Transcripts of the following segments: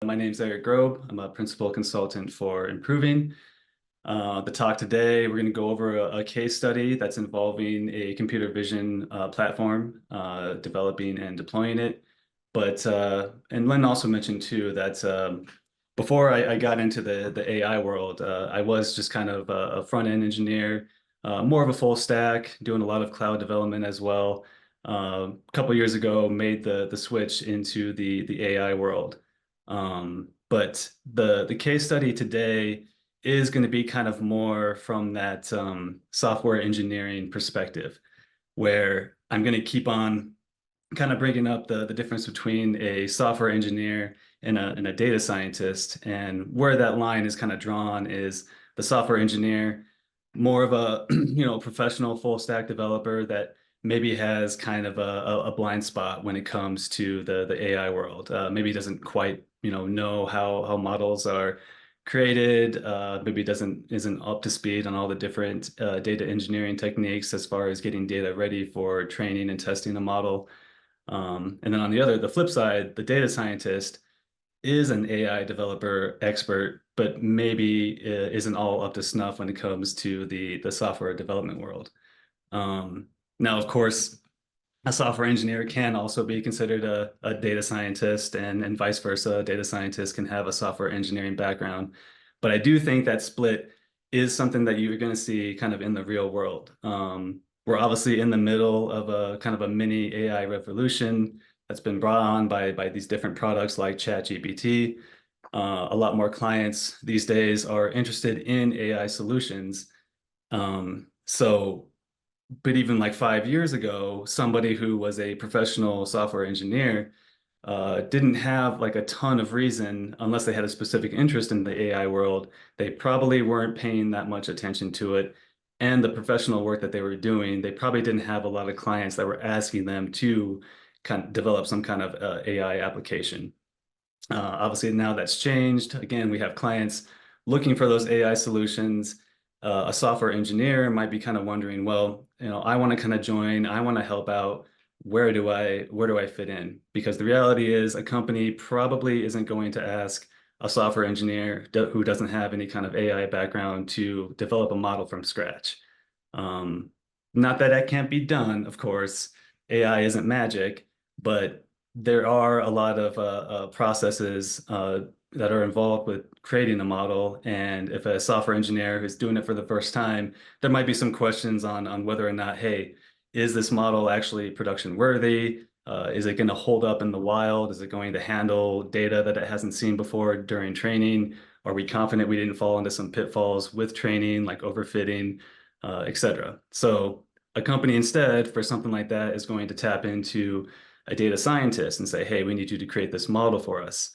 My name is Eric Grobe. I'm a principal consultant for Improving. The talk today, we're going to go over a case study that's involving a computer vision platform, developing and deploying it. And Lynn also mentioned too that before I got into the AI world, I was just kind of a front-end engineer, more of a full stack, doing a lot of cloud development as well. A couple years ago, made the switch into the AI world. But the case study today is going to be kind of more from that software engineering perspective, where I'm going to keep on kind of bringing up the difference between a software engineer and a data scientist. And where that line is kind of drawn is the software engineer, more of a professional full stack developer that maybe has kind of a blind spot when it comes to the AI world. Maybe doesn't quite know how models are created, maybe isn't up to speed on all the different data engineering techniques as far as getting data ready for training and testing a model. And then on the flip side, the data scientist is an AI developer expert, but maybe isn't all up to snuff when it comes to the software development world. Now, of course, a software engineer can also be considered a data scientist, and vice versa. A data scientist can have a software engineering background. But I do think that split is something that you're going to see kind of in the real world. We're obviously in the middle of a kind of a mini AI revolution that's been brought on by these different products like ChatGPT. A lot more clients these days are interested in AI solutions. But even like 5 years ago, somebody who was a professional software engineer didn't have like a ton of reason, unless they had a specific interest in the AI world, they probably weren't paying that much attention to it. And the professional work that they were doing, they probably didn't have a lot of clients that were asking them to kind of develop some kind of AI application. Obviously, now that's changed. Again, we have clients looking for those AI solutions. A software engineer might be kind of wondering, well, I want to kind of join, I want to help out. Where do I fit in? Because the reality is a company probably isn't going to ask a software engineer who doesn't have any kind of AI background to develop a model from scratch. Not that that can't be done, of course. AI isn't magic, but there are a lot of processes that are involved with creating a model. And if a software engineer is doing it for the first time, there might be some questions on whether or not, hey, is this model actually production worthy? Is it going to hold up in the wild? Is it going to handle data that it hasn't seen before during training? Are we confident we didn't fall into some pitfalls with training, like overfitting, et cetera? So a company instead for something like that is going to tap into a data scientist and say, hey, we need you to create this model for us.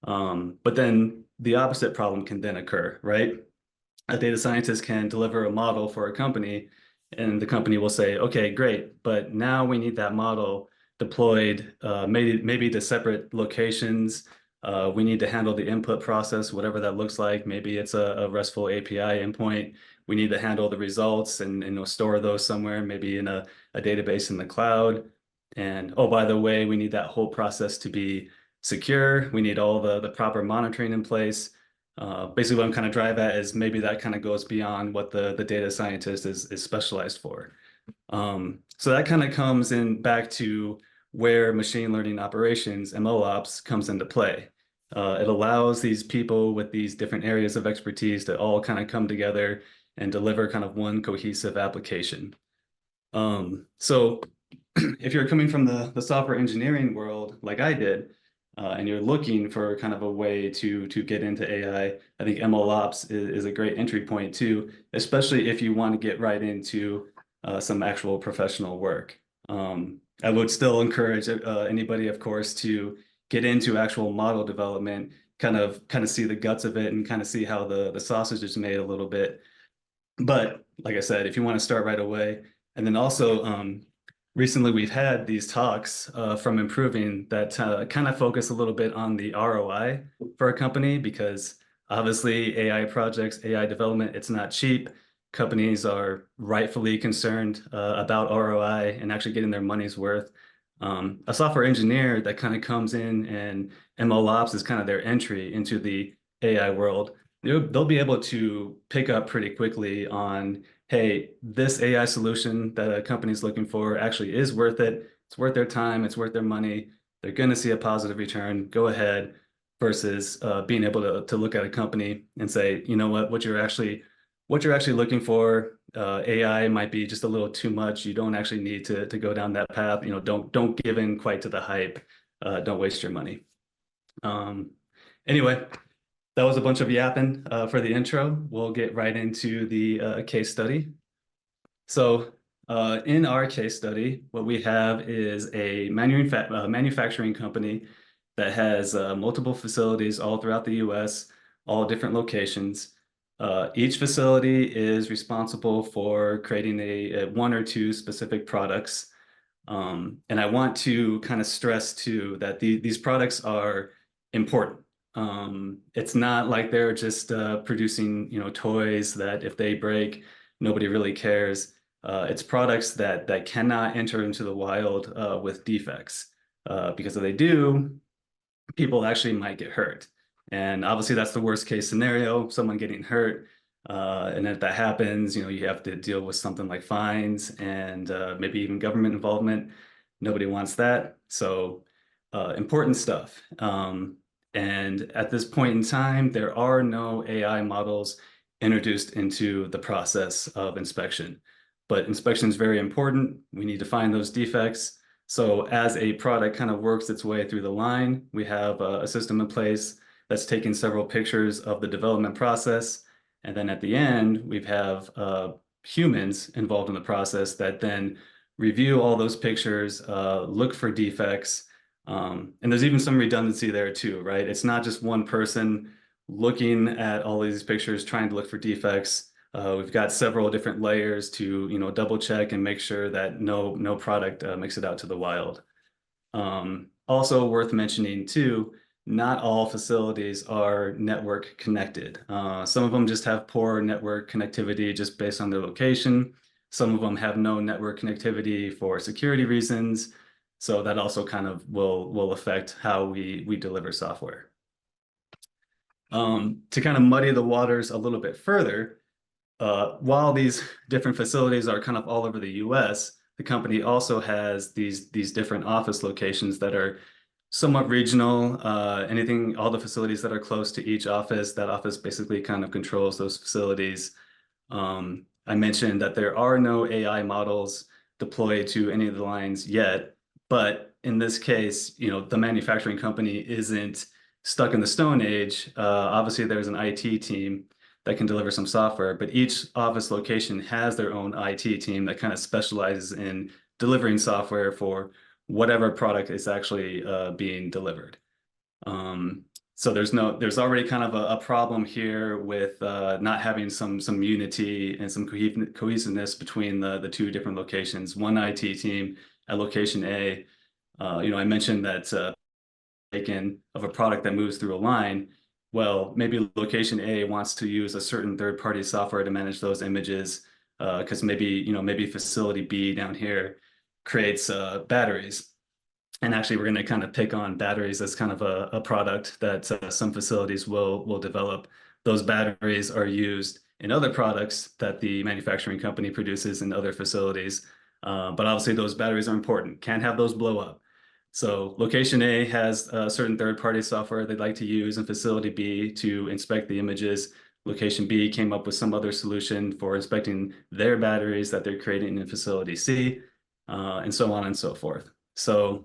But then the opposite problem can then occur, right? A data scientist can deliver a model for a company, and the company will say, okay, great, but now we need that model deployed, maybe to separate locations. We need to handle the input process, whatever that looks like. Maybe it's a RESTful API endpoint. We need to handle the results and store those somewhere, maybe in a database in the cloud. And oh, by the way, we need that whole process to be secure. We need all the proper monitoring in place. Basically, what I'm kind of drive at is maybe that kind of goes beyond what the data scientist is specialized for. So that kind of comes in back to where machine learning operations, MLOps, comes into play. It allows these people with these different areas of expertise to all kind of come together and deliver kind of one cohesive application. So if you're coming from the software engineering world like I did, and you're looking for kind of a way to get into AI, I think MLOps is a great entry point too, especially if you want to get right into some actual professional work. I would still encourage anybody, of course, to get into actual model development, kind of see the guts of it and kind of see how the sausage is made a little bit. But like I said, if you want to start right away, and then also recently we've had these talks from Improving that kind of focus a little bit on the ROI for a company, because obviously AI projects, AI development, it's not cheap. companies are rightfully concerned about ROI and actually getting their money's worth. A software engineer that kind of comes in and ML ops is kind of their entry into the AI world. They'll be able to pick up pretty quickly on, hey, this AI solution that a company's looking for actually is worth it. It's worth their time. It's worth their money. They're going to see a positive return. Go ahead. Versus being able to look at a company and say, you know what you're actually looking for, AI might be just a little too much. You don't actually need to go down that path. You know, don't give in quite to the hype. Don't waste your money. Anyway, that was a bunch of yapping for the intro. We'll get right into the case study. So in our case study, what we have is a manufacturing company that has multiple facilities all throughout the US, all different locations. Each facility is responsible for creating a one or two specific products. And I want to kind of stress too that these products are important. It's not like they're just producing, toys that if they break, nobody really cares. It's products that cannot enter into the wild with defects. Because if they do, people actually might get hurt. And obviously that's the worst case scenario, someone getting hurt. And if that happens, you have to deal with something like fines and maybe even government involvement. Nobody wants that. So important stuff. And at this point in time, there are no AI models introduced into the process of inspection. But inspection is very important. We need to find those defects. So as a product kind of works its way through the line, we have a system in place that's taking several pictures of the development process. And then at the end, we have humans involved in the process that then review all those pictures, look for defects. And there's even some redundancy there too, right? It's not just one person looking at all of these pictures, trying to look for defects. We've got several different layers to, double check and make sure that no product makes it out to the wild. Also worth mentioning too, not all facilities are network connected. Some of them just have poor network connectivity just based on their location. Some of them have no network connectivity for security reasons. So that also kind of will affect how we deliver software. To kind of muddy the waters a little bit further, while these different facilities are kind of all over the US, the company also has these different office locations that are somewhat regional. All the facilities that are close to each office, that office basically kind of controls those facilities. I mentioned that there are no AI models deployed to any of the lines yet, but in this case, the manufacturing company isn't stuck in the Stone Age. Obviously, there's an IT team that can deliver some software, but each office location has their own IT team that kind of specializes in delivering software for whatever product is actually being delivered. So there's already kind of a problem here with not having some unity and some cohesiveness between the two different locations. One IT team at location A, I mentioned that taken of a product that moves through a line. Well, maybe location A wants to use a certain third-party software to manage those images, because maybe facility B down here creates batteries. And actually, we're going to kind of pick on batteries as kind of a product that some facilities will develop. Those batteries are used in other products that the manufacturing company produces in other facilities. But obviously, those batteries are important. Can't have those blow up. So location A has certain third-party software they'd like to use in facility B to inspect the images. Location B came up with some other solution for inspecting their batteries that they're creating in facility C, and so on and so forth. So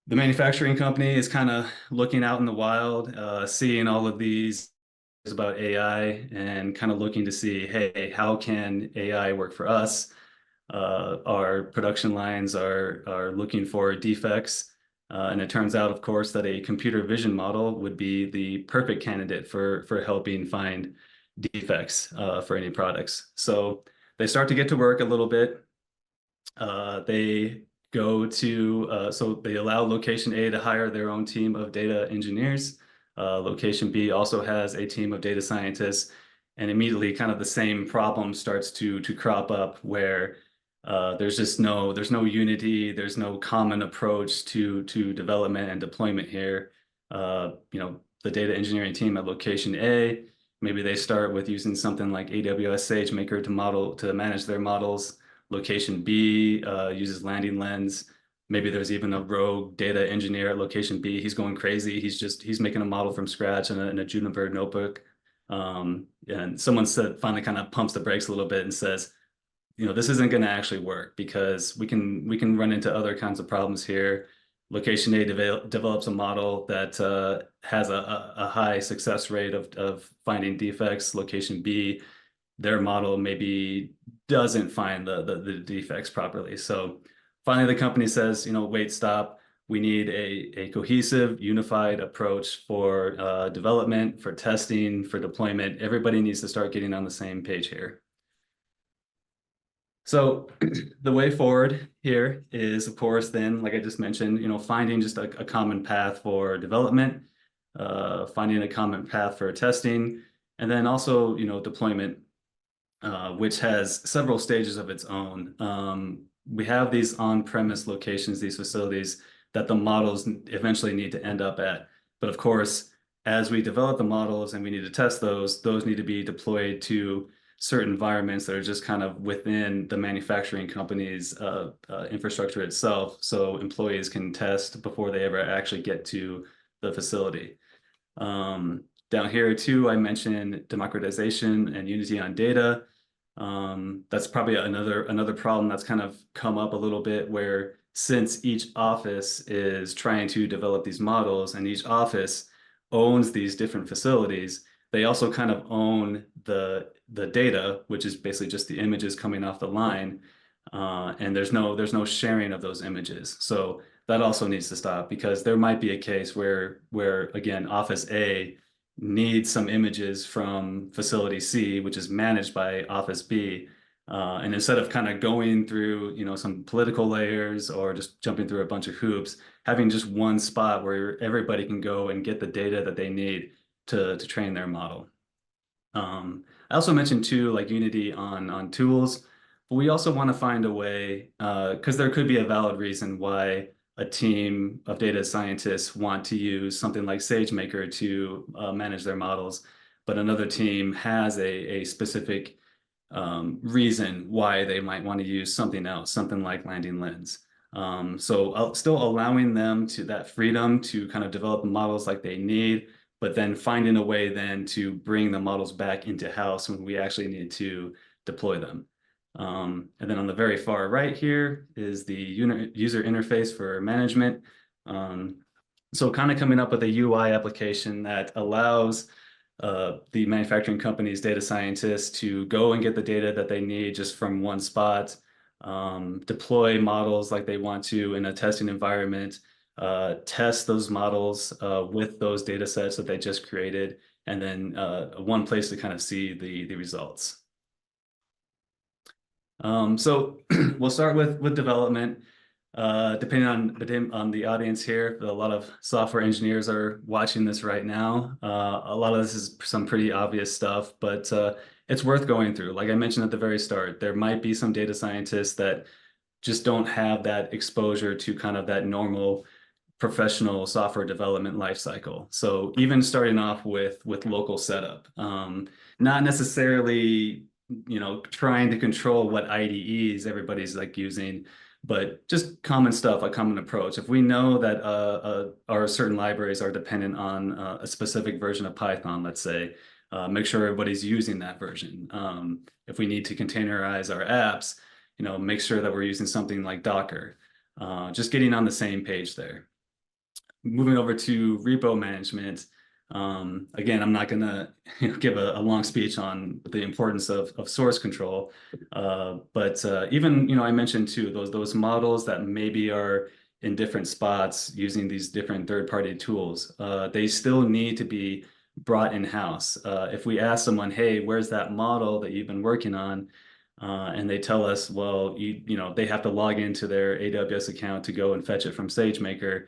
the manufacturing company is kind of looking out in the wild, seeing all of these about AI and kind of looking to see, hey, how can AI work for us? Our production lines are looking for defects. And it turns out, of course, that a computer vision model would be the perfect candidate for helping find defects for any products. So they start to get to work a little bit. They so they allow location A to hire their own team of data engineers. Location B also has a team of data scientists. and immediately kind of the same problem starts to crop up where there's no unity, there's no common approach to development and deployment here. The data engineering team at location A, maybe they start with using something like AWS SageMaker to manage their models. Location B uses Landing Lens. Maybe there's even a rogue data engineer at location B. He's going crazy. He's making a model from scratch in a Juniper notebook. And someone finally kind of pumps the brakes a little bit and says, this isn't going to actually work because we can run into other kinds of problems here. Location A develops a model that has a high success rate of finding defects. Location B, their model maybe doesn't find the defects properly. So finally, the company says, wait, stop. We need a cohesive, unified approach for development, for testing, for deployment. Everybody needs to start getting on the same page here. So the way forward here is, of course, then, like I just mentioned, finding just a common path for development, finding a common path for testing, and then also, deployment, which has several stages of its own. We have these on-premise locations, these facilities that the models eventually need to end up at. But of course, as we develop the models and we need to test those need to be deployed to certain environments that are just kind of within the manufacturing company's infrastructure itself, so employees can test before they ever actually get to the facility. Down here too, I mentioned democratization and unity on data. That's probably another problem that's kind of come up a little bit, where since each office is trying to develop these models and each office owns these different facilities, they also kind of own the data, which is basically just the images coming off the line, and there's no sharing of those images. So that also needs to stop, because there might be a case where again, Office A needs some images from facility C, which is managed by Office B. And instead of kind of going through, some political layers or just jumping through a bunch of hoops, having just one spot where everybody can go and get the data that they need to train their model. I also mentioned too, like unity on tools, but we also want to find a way, because there could be a valid reason why a team of data scientists want to use something like SageMaker to manage their models, but another team has a specific reason why they might want to use something else, something like Landing Lens. So still allowing them that freedom to kind of develop models like they need, but then finding a way then to bring the models back into house when we actually need to deploy them. And then on the very far right here is the user interface for management. So kind of coming up with a UI application that allows the manufacturing company's data scientists to go and get the data that they need just from one spot, deploy models like they want to in a testing environment, test those models with those data sets that they just created, and then one place to kind of see the results. So we'll start with development. Depending on the audience here, a lot of software engineers are watching this right now. A lot of this is some pretty obvious stuff, but it's worth going through. Like I mentioned at the very start, there might be some data scientists that just don't have that exposure to kind of that normal professional software development lifecycle. So even starting off with local setup, not necessarily, trying to control what IDEs everybody's like using, but just common stuff, a common approach. If we know that our certain libraries are dependent on a specific version of Python, let's say, make sure everybody's using that version. If we need to containerize our apps, make sure that we're using something like Docker. Just getting on the same page there. Moving over to repo management. Again, I'm not going to give a long speech on the importance of source control, but even, I mentioned too, those models that maybe are in different spots using these different third-party tools, they still need to be brought in-house. If we ask someone, hey, where's that model that you've been working on? And they tell us, well, they have to log into their AWS account to go and fetch it from SageMaker.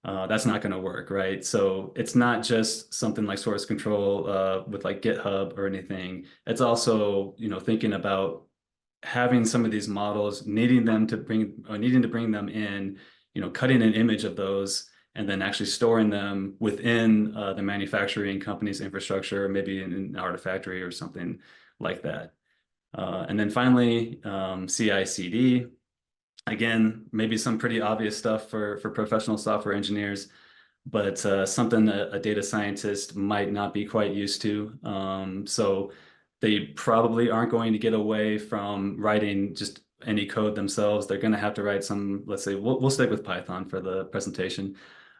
That's not going to work, right? So it's not just something like source control with like GitHub or anything. It's also, thinking about having some of these models, needing to bring them in, cutting an image of those and then actually storing them within the manufacturing company's infrastructure, maybe in an Artifactory or something like that. And then finally, CI/CD. Again, maybe some pretty obvious stuff for professional software engineers, but something that a data scientist might not be quite used to. So they probably aren't going to get away from writing just any code themselves. They're going to have to write some, let's say, we'll stick with Python for the presentation.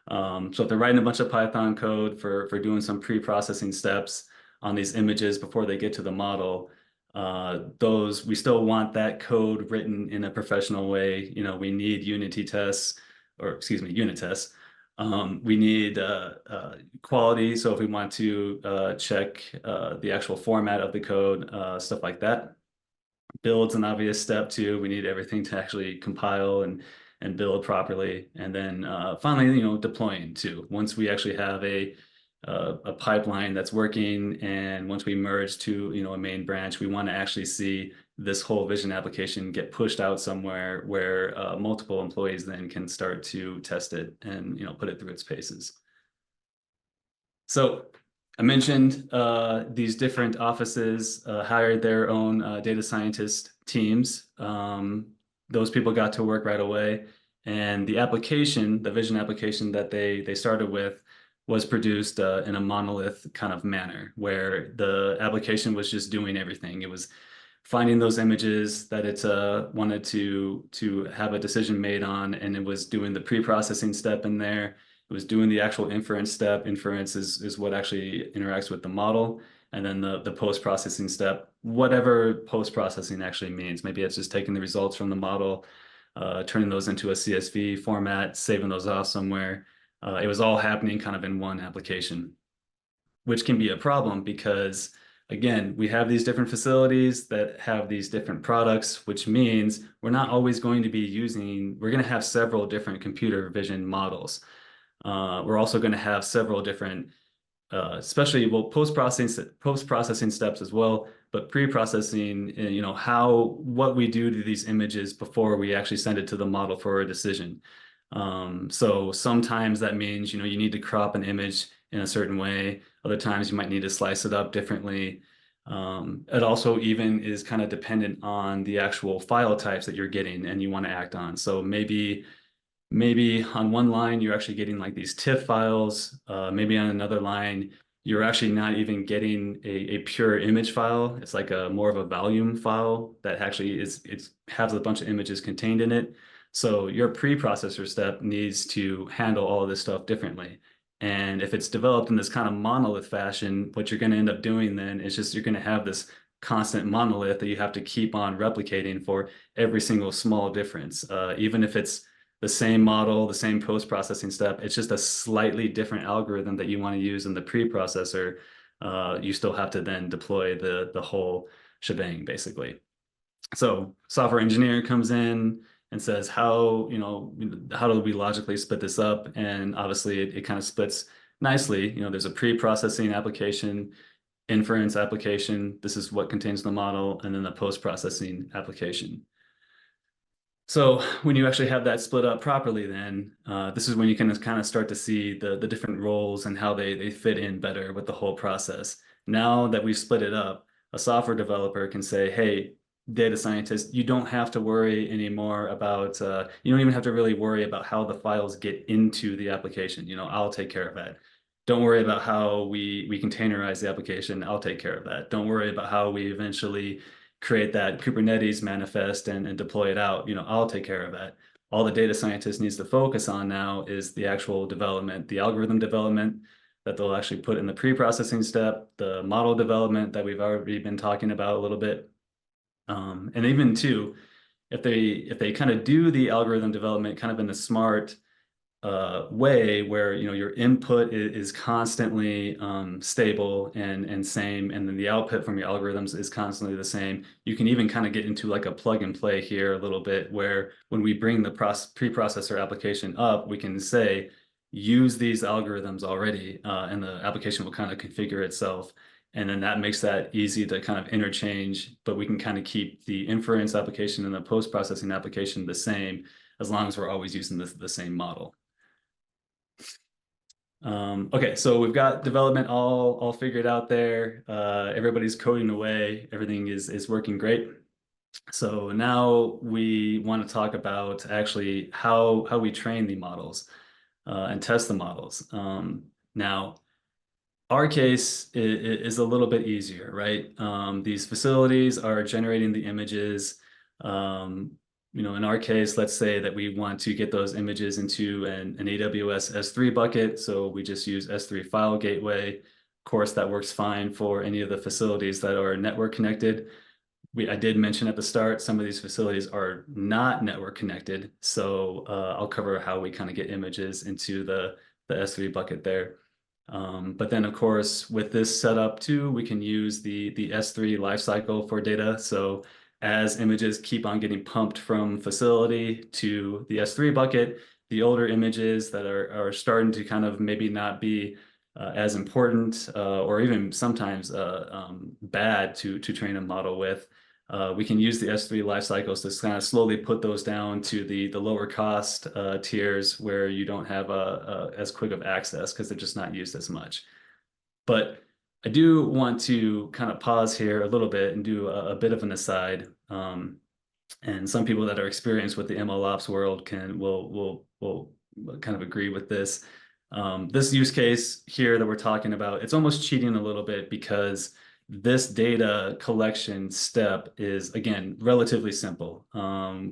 So if they're writing a bunch of Python code for doing some pre-processing steps on these images before they get to the model, we still want that code written in a professional way. We need Unity tests, or excuse me, unit tests. We need quality. So if we want to check the actual format of the code, stuff like that. Build's an obvious step too. We need everything to actually compile and build properly. And then finally, deploying too. Once we actually have a pipeline that's working, and once we merge to a main branch, we want to actually see this whole vision application get pushed out somewhere where multiple employees then can start to test it and put it through its paces. So I mentioned these different offices hired their own data scientist teams. Those people got to work right away, and the vision application that they started with was produced in a monolith kind of manner, where the application was just doing everything. It was finding those images that it wanted to have a decision made on, and it was doing the pre-processing step in there. It was doing the actual inference step. Inference is what actually interacts with the model. And then the post-processing step, whatever post-processing actually means. Maybe it's just taking the results from the model, turning those into a CSV format, saving those off somewhere. It was all happening kind of in one application, which can be a problem because, again, we have these different facilities that have these different products, which means we're not always going to be we're going to have several different computer vision models. We're also going to have several different, especially post-processing steps as well, but pre-processing, what we do to these images before we actually send it to the model for a decision. So sometimes that means, you need to crop an image in a certain way. Other times you might need to slice it up differently. It also even is kind of dependent on the actual file types that you're getting and you want to act on. So maybe on one line, you're actually getting like these TIFF files. Maybe on another line, you're actually not even getting a pure image file. It's like more of a volume file that actually has a bunch of images contained in it. So your pre-processor step needs to handle all of this stuff differently. And if it's developed in this kind of monolith fashion, what you're going to end up doing then is just you're going to have this constant monolith that you have to keep on replicating for every single small difference. Even if it's the same model, the same post-processing step, it's just a slightly different algorithm that you want to use in the pre-processor. You still have to then deploy the whole shebang, basically. So software engineer comes in and says, how do we logically split this up? And obviously it kind of splits nicely. There's a pre-processing application, inference application. This is what contains the model, and then the post-processing application. So when you actually have that split up properly, then this is when you can kind of start to see the different roles and how they fit in better with the whole process. Now that we've split it up, a software developer can say, hey, data scientist, you don't have to worry anymore about, you don't even have to really worry about how the files get into the application. I'll take care of that. Don't worry about how we containerize the application. I'll take care of that. Don't worry about how we eventually create that Kubernetes manifest and deploy it out. I'll take care of that. All the data scientist needs to focus on now is the actual development, the algorithm development that they'll actually put in the pre-processing step, the model development that we've already been talking about a little bit. And even too, if they kind of do the algorithm development kind of in a smart way where your input is constantly stable and same, and then the output from your algorithms is constantly the same, you can even kind of get into like a plug and play here a little bit, where when we bring the preprocessor application up, we can say, use these algorithms already, and the application will kind of configure itself. And then that makes that easy to kind of interchange, but we can kind of keep the inference application and the post-processing application the same as long as we're always using the same model. Okay, so we've got development all figured out there. Everybody's coding away. Everything is working great. So now we want to talk about actually how we train the models and test the models. Now, our case is a little bit easier, right? These facilities are generating the images. In our case, let's say that we want to get those images into an AWS S3 bucket. So we just use S3 file gateway. Of course, that works fine for any of the facilities that are network connected. I did mention at the start, some of these facilities are not network connected. So I'll cover how we kind of get images into the S3 bucket there. But then, of course, with this setup too, we can use the S3 lifecycle for data. So as images keep on getting pumped from facility to the S3 bucket, the older images that are starting to kind of maybe not be as important or even sometimes bad to train a model with, we can use the S3 life cycles to kind of slowly put those down to the lower cost tiers where you don't have as quick of access because they're just not used as much. But I do want to kind of pause here a little bit and do a bit of an aside. And some people that are experienced with the MLOps world will kind of agree with this. This use case here that we're talking about, it's almost cheating a little bit because this data collection step is, again, relatively simple.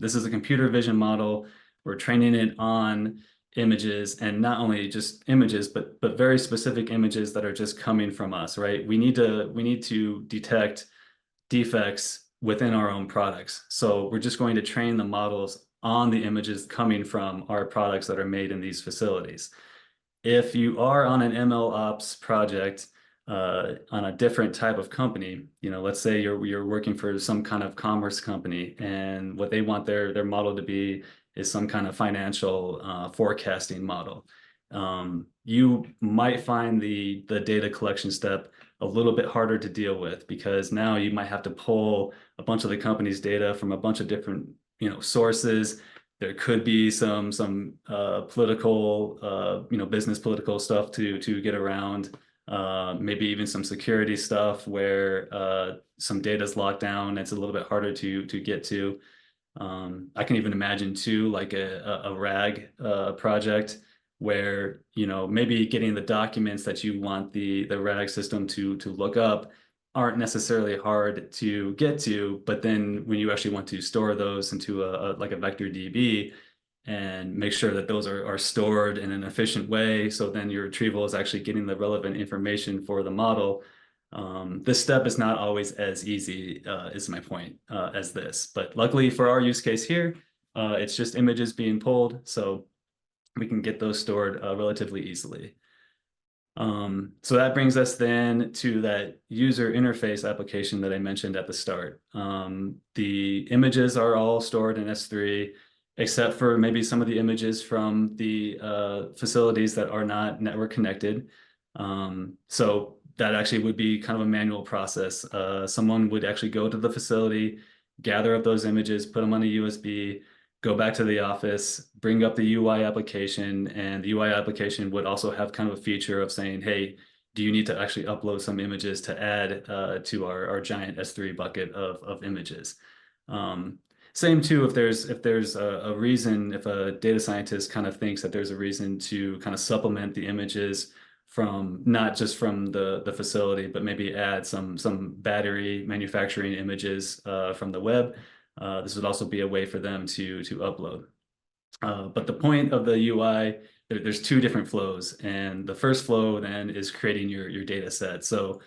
This is a computer vision model. We're training it on images, and not only just images, but very specific images that are just coming from us, right? We need to detect defects within our own products. So we're just going to train the models on the images coming from our products that are made in these facilities. If you are on an ML ops project on a different type of company, let's say you're working for some kind of commerce company, and what they want their model to be is some kind of financial forecasting model. You might find the data collection step a little bit harder to deal with because now you might have to pull a bunch of the company's data from a bunch of different sources. There could be some political, business political stuff to get around. Maybe even some security stuff where some data is locked down. It's a little bit harder to get to. I can even imagine too, like a RAG project where maybe getting the documents that you want the RAG system to look up aren't necessarily hard to get to, but then when you actually want to store those into like a vector DB and make sure that those are stored in an efficient way, so then your retrieval is actually getting the relevant information for the model. This step is not always as easy, is my point, as this. But luckily for our use case here, it's just images being pulled, so we can get those stored relatively easily. So that brings us then to that user interface application that I mentioned at the start. The images are all stored in S3, except for maybe some of the images from the facilities that are not network connected. So that actually would be kind of a manual process. Someone would actually go to the facility, gather up those images, put them on a USB, go back to the office, bring up the UI application, and the UI application would also have kind of a feature of saying, hey, do you need to actually upload some images to add to our giant S3 bucket of images? Same too, if there's a reason, if a data scientist kind of thinks that there's a reason to kind of supplement the images from not just from the facility, but maybe add some battery manufacturing images from the web. This would also be a way for them to upload. But the point of the UI, there's two different flows. And the first flow then is creating your data set. So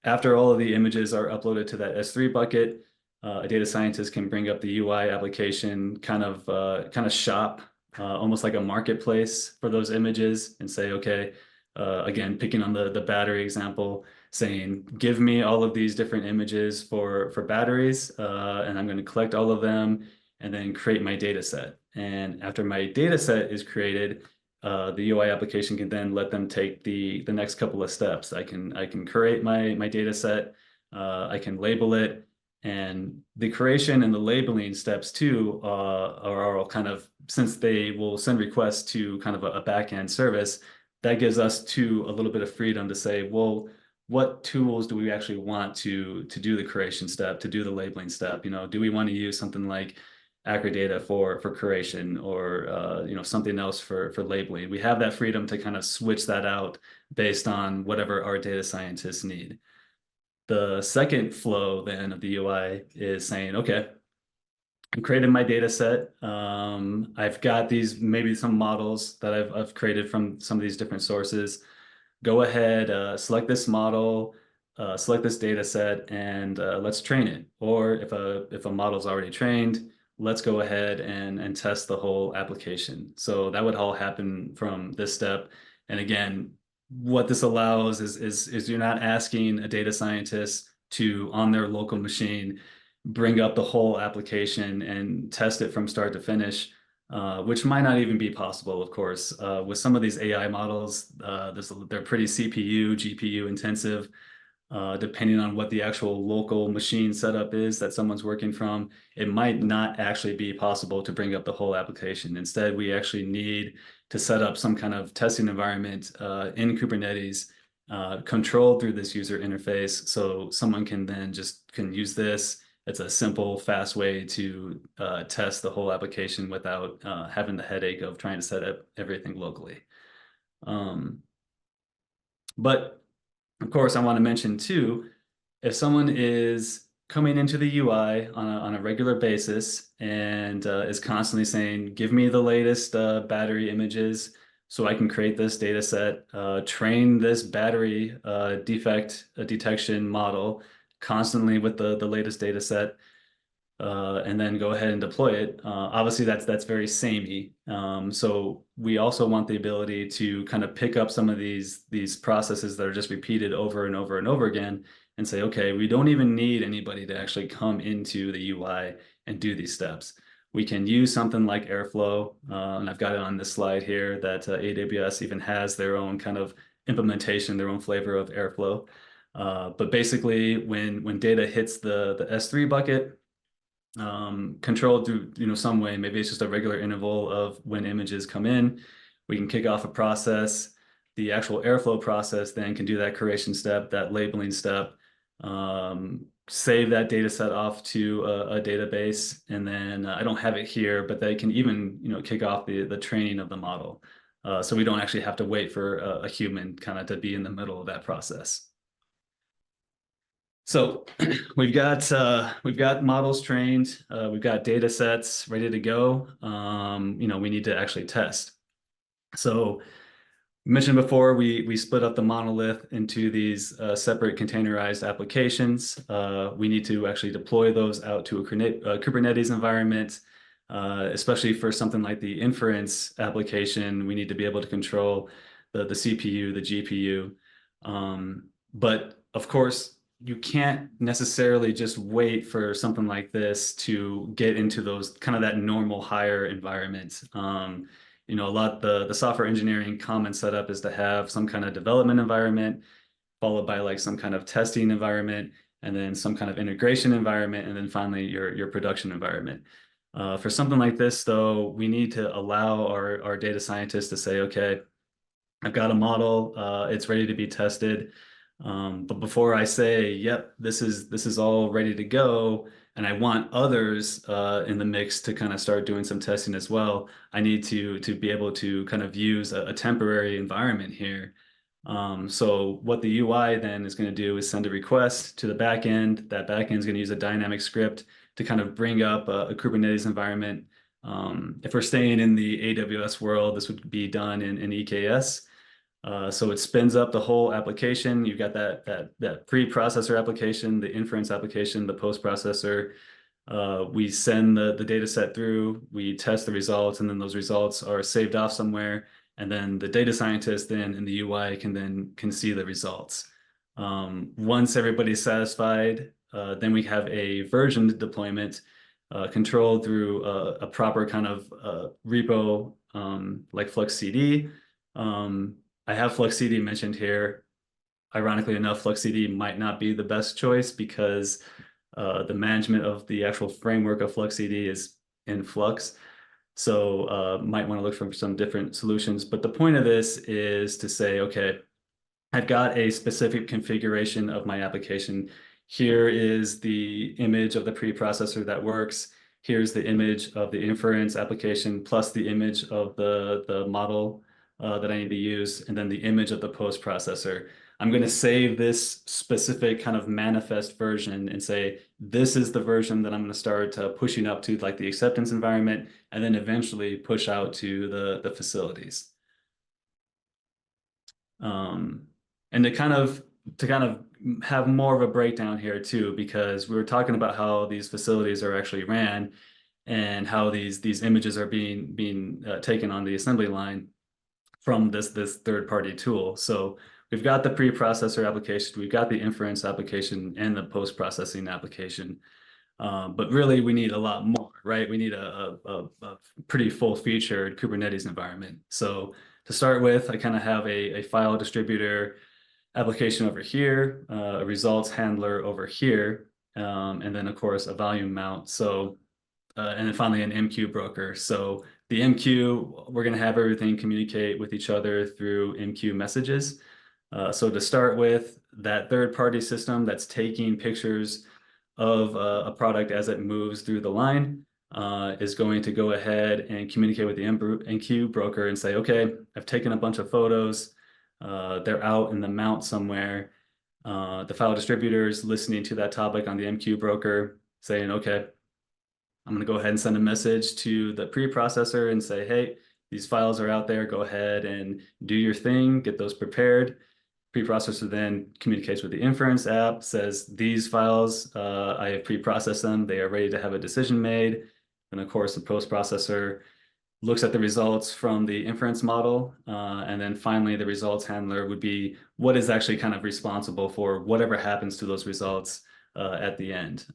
after all of the images are uploaded to that S3 bucket, a data scientist can bring up the UI application, kind of shop, almost like a marketplace for those images and say, okay, again, picking on the battery example, saying, give me all of these different images for batteries, and I'm going to collect all of them and then create my data set. And after my data set is created, the UI application can then let them take the next couple of steps. I can create my data set, I can label it, and the creation and the labeling steps too are all kind of, since they will send requests to kind of a back-end service, that gives us too a little bit of freedom to say, well, what tools do we actually want to do the creation step, to do the labeling step? Do we want to use something like Accredata for creation, or something else for labeling? We have that freedom to kind of switch that out based on whatever our data scientists need. The second flow then of the UI is saying, okay, I'm creating my data set. I've got these, maybe some models that I've created from some of these different sources. Go ahead, select this model, select this data set, and let's train it. Or if a model is already trained, let's go ahead and test the whole application. So that would all happen from this step. And again, what this allows is you're not asking a data scientist to, on their local machine, bring up the whole application and test it from start to finish, which might not even be possible, of course. With some of these AI models, they're pretty CPU, GPU intensive. Depending on what the actual local machine setup is that someone's working from, it might not actually be possible to bring up the whole application. Instead, we actually need to set up some kind of testing environment in Kubernetes, controlled through this user interface, so someone can use this. It's a simple, fast way to test the whole application without having the headache of trying to set up everything locally. But of course, I want to mention too, if someone is coming into the UI on a regular basis and is constantly saying, give me the latest battery images so I can create this data set, train this battery defect detection model constantly with the latest data set, and then go ahead and deploy it. Obviously, that's very samey. So we also want the ability to kind of pick up some of these processes that are just repeated over and over and over again, and say, okay, we don't even need anybody to actually come into the UI and do these steps. We can use something like Airflow, and I've got it on this slide here that AWS even has their own kind of implementation, their own flavor of Airflow. But basically, when data hits the S3 bucket, controlled through some way, maybe it's just a regular interval of when images come in, we can kick off a process. The actual Airflow process then can do that creation step, that labeling step, save that data set off to a database, and then I don't have it here, but they can even kick off the training of the model, so we don't actually have to wait for a human kind of to be in the middle of that process. So we've got models trained, we've got data sets ready to go. We need to actually test. So mentioned before, we split up the monolith into these separate containerized applications. We need to actually deploy those out to a Kubernetes environment, especially for something like the inference application. We need to be able to control the CPU, the GPU. But of course, you can't necessarily just wait for something like this to get into those kind of that normal higher environment. A lot the software engineering common setup is to have some kind of development environment, followed by like some kind of testing environment, and then some kind of integration environment, and then finally your production environment. For something like this, though, we need to allow our data scientists to say, okay, I've got a model, it's ready to be tested. But before I say, yep, this is all ready to go, and I want others in the mix to kind of start doing some testing as well, I need to be able to kind of use a temporary environment here. So what the UI then is going to do is send a request to the backend. That backend is going to use a dynamic script to kind of bring up a Kubernetes environment. If we're staying in the AWS world, this would be done in EKS. So it spins up the whole application. You've got that pre-processor application, the inference application, the post-processor. We send the data set through, we test the results, and then those results are saved off somewhere. And then the data scientist then in the UI can see the results. Once everybody's satisfied, then we have a version deployment controlled through a proper kind of repo like Flux CD. I have Flux CD mentioned here. Ironically enough, Flux CD might not be the best choice because the management of the actual framework of Flux CD is in Flux. So might want to look for some different solutions. But the point of this is to say, okay, I've got a specific configuration of my application. Here is the image of the preprocessor that works. Here's the image of the inference application plus the image of the model that I need to use, and then the image of the post processor. I'm going to save this specific kind of manifest version and say, this is the version that I'm going to start pushing up to like the acceptance environment, and then eventually push out to the facilities. And to kind of have more of a breakdown here too, because we were talking about how these facilities are actually ran and how these images are being taken on the assembly line from this third-party tool. So we've got the preprocessor application, we've got the inference application, and the post-processing application. But really, we need a lot more, right? We need a pretty full-featured Kubernetes environment. So to start with, I kind of have a file distributor application over here, a results handler over here, and then of course a volume mount. So, and then finally an MQ broker. So the MQ, we're going to have everything communicate with each other through MQ messages. So to start with, that third-party system that's taking pictures of a product as it moves through the line is going to go ahead and communicate with the MQ broker and say, okay, I've taken a bunch of photos. They're out in the mount somewhere. The file distributor is listening to that topic on the MQ broker saying, okay, I'm going to go ahead and send a message to the preprocessor and say, hey, these files are out there. Go ahead and do your thing, get those prepared. Preprocessor then communicates with the inference app, says these files, I have pre-processed them. They are ready to have a decision made. And of course, the post-processor looks at the results from the inference model. And then finally, the results handler would be what is actually kind of responsible for whatever happens to those results at the end.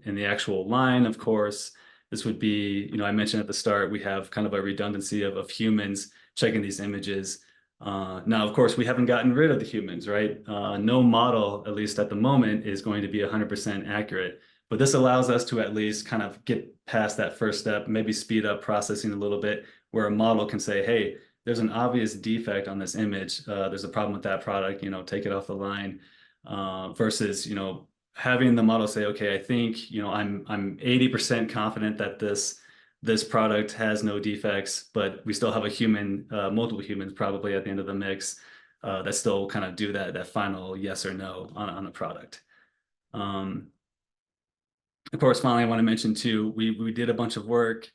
In the actual line, of course, this would be, I mentioned at the start, we have kind of a redundancy of humans checking these images. Now, of course, we haven't gotten rid of the humans, right? No model, at least at the moment, is going to be 100% accurate. But this allows us to at least kind of get past that first step, maybe speed up processing a little bit, where a model can say, hey, there's an obvious defect on this image. There's a problem with that product, take it off the line. Versus, having the model say, okay, I think, I'm 80% confident that this product has no defects, but we still have a human, multiple humans probably at the end of the mix that still kind of do that final yes or no on a product. Of course, finally, I want to mention too, we did a bunch of work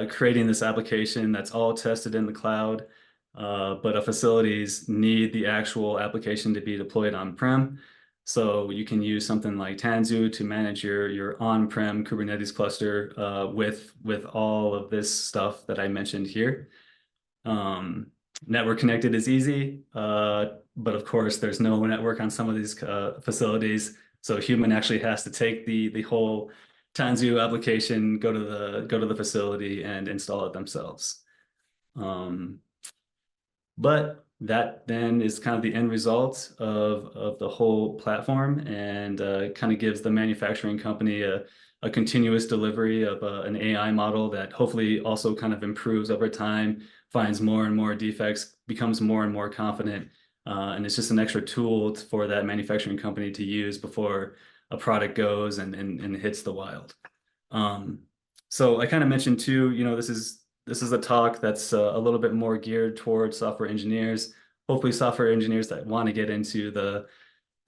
creating this application that's all tested in the cloud, but our facilities need the actual application to be deployed on-prem. So you can use something like Tanzu to manage your on-prem Kubernetes cluster with all of this stuff that I mentioned here. Network connected is easy, but of course there's no network on some of these facilities. So a human actually has to take the whole Tanzu application, go to the facility and install it themselves. But that then is kind of the end result of the whole platform, and kind of gives the manufacturing company a continuous delivery of an AI model that hopefully also kind of improves over time, finds more and more defects, becomes more and more confident. And it's just an extra tool for that manufacturing company to use before a product goes and hits the wild. So I kind of mentioned too, this is a talk that's a little bit more geared towards software engineers, hopefully software engineers that want to get into the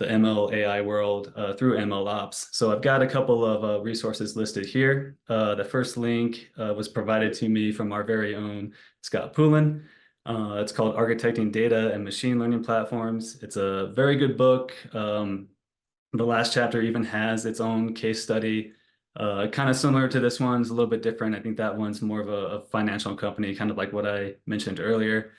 ML AI world through ML ops. So I've got a couple of resources listed here. The first link was provided to me from our very own Scott Poulin. It's called Architecting Data and Machine Learning Platforms. It's a very good book. The last chapter even has its own case study, kind of similar to this one's a little bit different. I think that one's more of a financial company, kind of like what I mentioned earlier.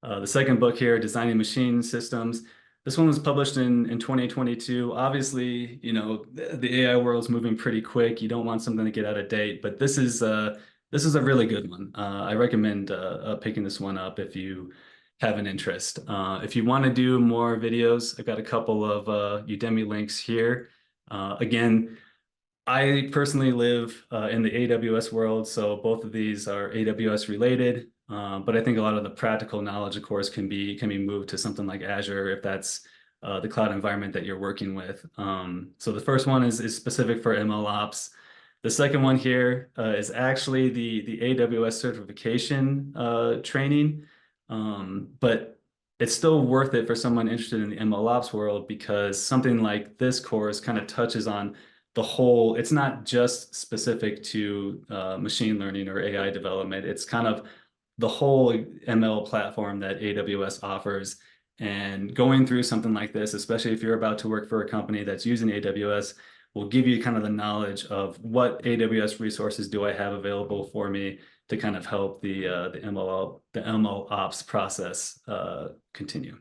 The second book here, Designing Machine Systems. This one was published in 2022. Obviously, you know, the AI world is moving pretty quick. You don't want something to get out of date, but this is a really good one. I recommend picking this one up if you have an interest. If you want to do more videos, I've got a couple of Udemy links here. Again, I personally live in the AWS world, so both of these are AWS related. But I think a lot of the practical knowledge, of course, can be moved to something like Azure if that's the cloud environment that you're working with. So the first one is specific for ML ops. The second one here is actually the AWS certification training, but it's still worth it for someone interested in the ML ops world because something like this course kind of touches on the whole, it's not just specific to machine learning or AI development. It's kind of the whole ML platform that AWS offers. And going through something like this, especially if you're about to work for a company that's using AWS, will give you kind of the knowledge of what AWS resources do I have available for me to kind of help the ML ops process continue.